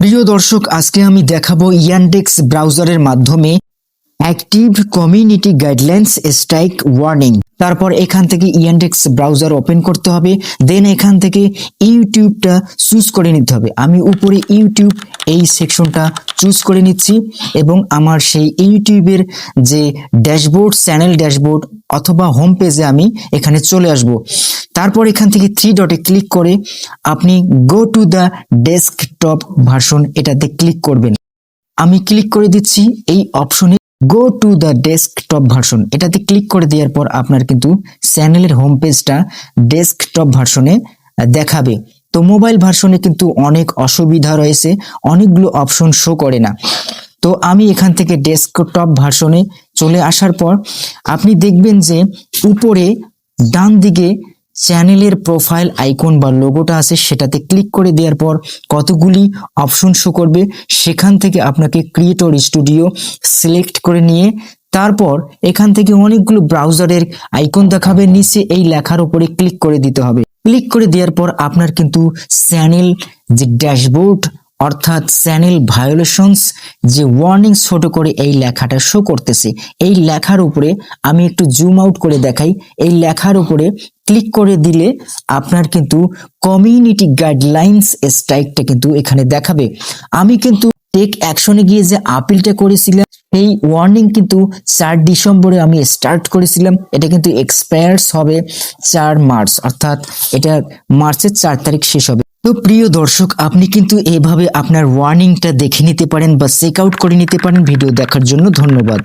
প্রিয় দর্শক, আজকে আমি দেখাবো ইয়ানডেক্স ব্রাউজারের মাধ্যমে active community guidelines strike warning. তারপর এখান থেকে ইয়ানডেক্স ব্রাউজার ওপেন করতে হবে, দেন এখান থেকে ইউটিউবটা চুজ করে নিতে হবে। আমি উপরে ইউটিউব এই সেকশনটা চুজ করে নিচ্ছি এবং আমার সেই ইউটিউবের যে ড্যাশবোর্ড, চ্যানেল ড্যাশবোর্ড অথবা হোম পেজে আমি এখানে চলে আসব। তারপর এখান থেকে থ্রি ডটে ক্লিক করে আপনি go to the desktop version এটাতে ক্লিক করবেন। আমি ক্লিক করে দিচ্ছি এই অপশনে go to the desktop version, এটাতে ক্লিক করে দেওয়ার পর আপনার কিন্তু চ্যানেলের হোম পেজটা ডেস্কটপ ভার্সনে দেখাবে। তো মোবাইল ভার্সনে কিন্তু অনেক অসুবিধা রয়েছে, অনেকগুলো অপশন শো করে না। তো আমি এখান থেকে ডেস্কটপ ভার্সনে চলে আসার পর আপনি দেখবেন যে উপরে ডান দিকে চ্যানেলের প্রোফাইল আইকন বা লোগোটা আছে, সেটাতে ক্লিক করে দেওয়ার পর কতগুলি অপশন শো করবে। সেখান থেকে আপনাকে ক্রিয়েটর স্টুডিও সিলেক্ট করে নিয়ে তারপর এখান থেকে অনেকগুলো ব্রাউজারের আইকন দেখাবে, নিচে এই লেখার উপরে ক্লিক করে দিতে হবে। ক্লিক করে দেওয়ার পর আপনার কিন্তু চ্যানেল যে ড্যাশবোর্ড অর্থাৎ চ্যানেল ভায়োলেশনস যে ওয়ার্নিং ছোট করে এই লেখাটা শো করতেছে। এই লেখার উপরে আমি একটু জুম আউট করে দেখাই, এই লেখার উপরে ক্লিক করে দিলে আপনার কিন্তু কমিউনিটি গাইডলাইন্স স্ট্রাইকটা কিন্তু এখানে দেখাবে। আমি কিন্তু টেক অ্যাকশনে গিয়ে যে আপিলটা করেছিলাম এই ওয়ার্নিং কিন্তু 4 ডিসেম্বরে আমি স্টার্ট করেছিলাম, এটা কিন্তু এক্সপায়ার্স হবে 4 মার্চ, অর্থাৎ এটা মার্চের 4 তারিখ শেষ হবে। তো প্রিয় দর্শক, আপনি কিন্তু এভাবে আপনার ওয়ার্নিংটা দেখে নিতে পারেন বা চেক আউট করে নিতে পারেন। ভিডিও দেখার জন্য ধন্যবাদ।